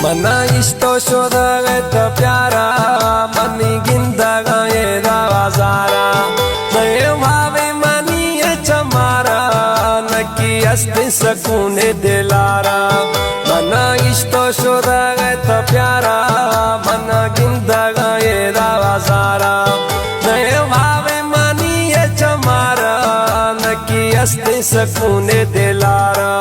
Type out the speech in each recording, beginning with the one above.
मना इस्तो शोधगत प्यारा मनिगिंदग येदा वाजारा नये भावे मनी चमारा नकी अस्ति सकूने दिलारा मना इस्तो शोधगत प्यारा मनिगिंदग येदा वाजारा नये भावे मनी चमारा नकी अस्ति सकूने दिलारा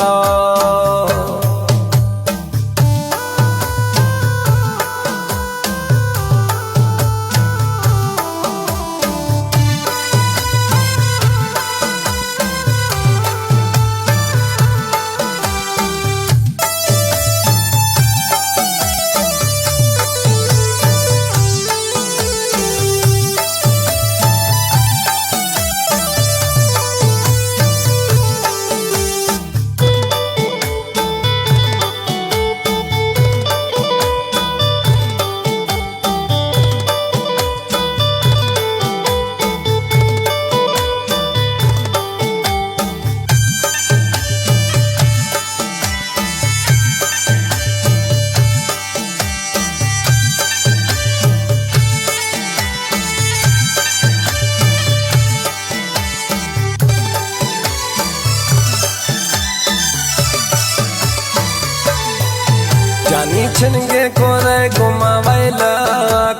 जानी छिनगे कोरे गुमावैला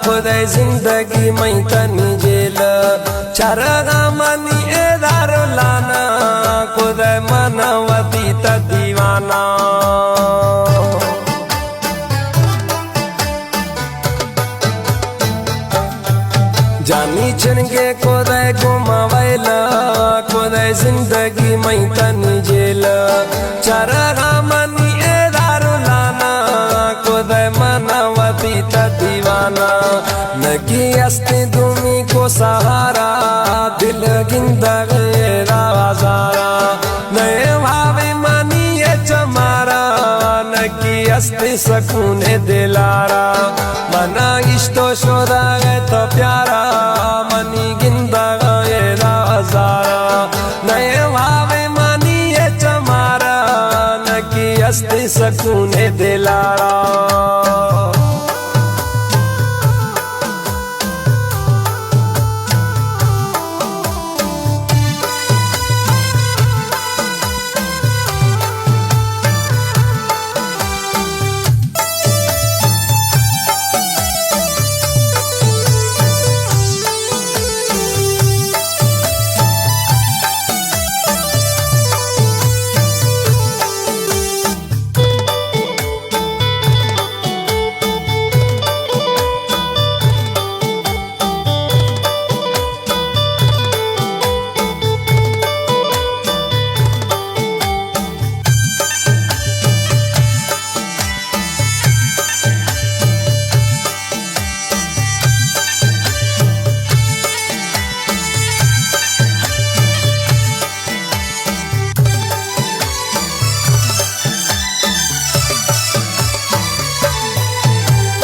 खुदै जिंदगी मैं तनी जेल चरगा मनी एदारो लाना खुदै मनवती त दीवाना जानी छिनगे कोरे गुमावैला खुदै जिंदगी मैं तनी जेल चरगा मनी मनवती त दीवाना नकी अस्ति दुमी को सहारा दिल गिंदग वाजारा नये भावे मनी चमारा नकी अस्ति सकूने दिलारा मना इस्तो शोधा तो प्यारा मनी गिंदग वाजारा नये भावे मनी चमारा नकी अस्ति सकूने दिलारा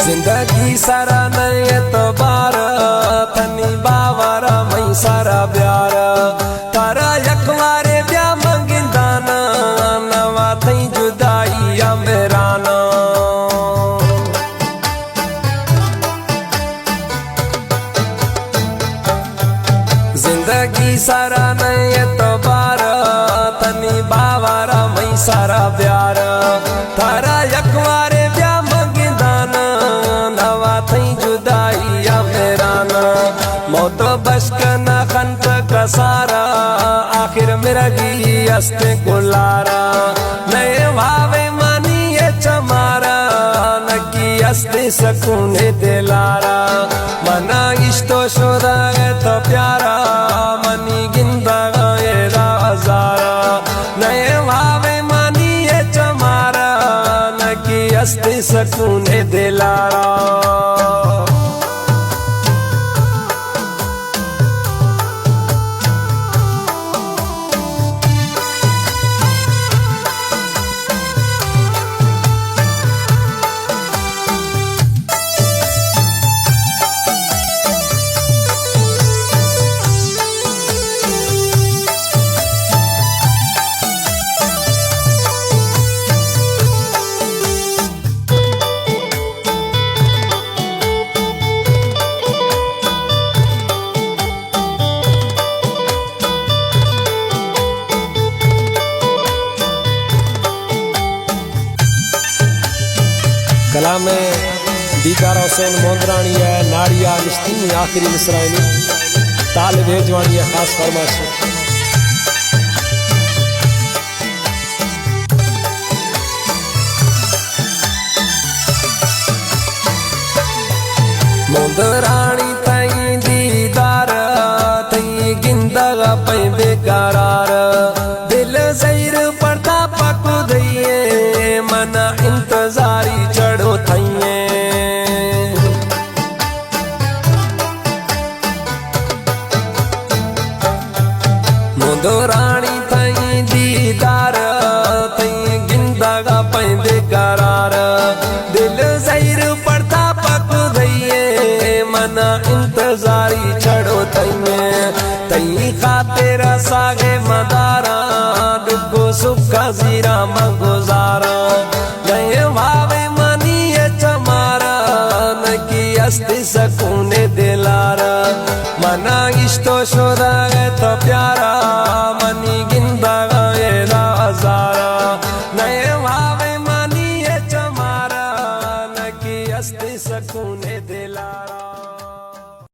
जिंदगी सारा नए तो बार तनी बावारा मई सारा प्यार तारा यकवारे ब्या मंगिंदाना नवा थई जुदाई या मेराना जिंदगी सारा नए तो बार तनी बावारा मई सारा प्यार तारा यकवारे जुदाई या मेराना मौत बशकना खंत का सारा आखिर मेरा गी अस्ते कुलारा नए भावे मानी चमारा नकी अस्ते सकूने दिलारा मना इस्तो शोधा तो प्यारा मनी गिंदग वाजारा नए भावे मानी चमारा नकी अस्ते सकूने दिलारा कला में दीदार हुसैन मोंदरानी है, नाड़िया निश्ती आखिरी मिसराइनी ताल भेजवानी है खास फरमाइश। मोंदरानी तई दीदार तई गिंदा पे बेकरार दिल ज़ैर पड़ता पक दइए मना इंतजारी चढ़ो थइए। मोंदरानी तई दीदार तई गिंदा पे बेकरार दिल ज़ैर पड़ता पक दइए मना इंतजारी चढ़ो थइए। तई खातिर सागे मदारा दुखो सुखा जीरा मगुजारा गए भावे मनी चमारा न की अस्ति सकून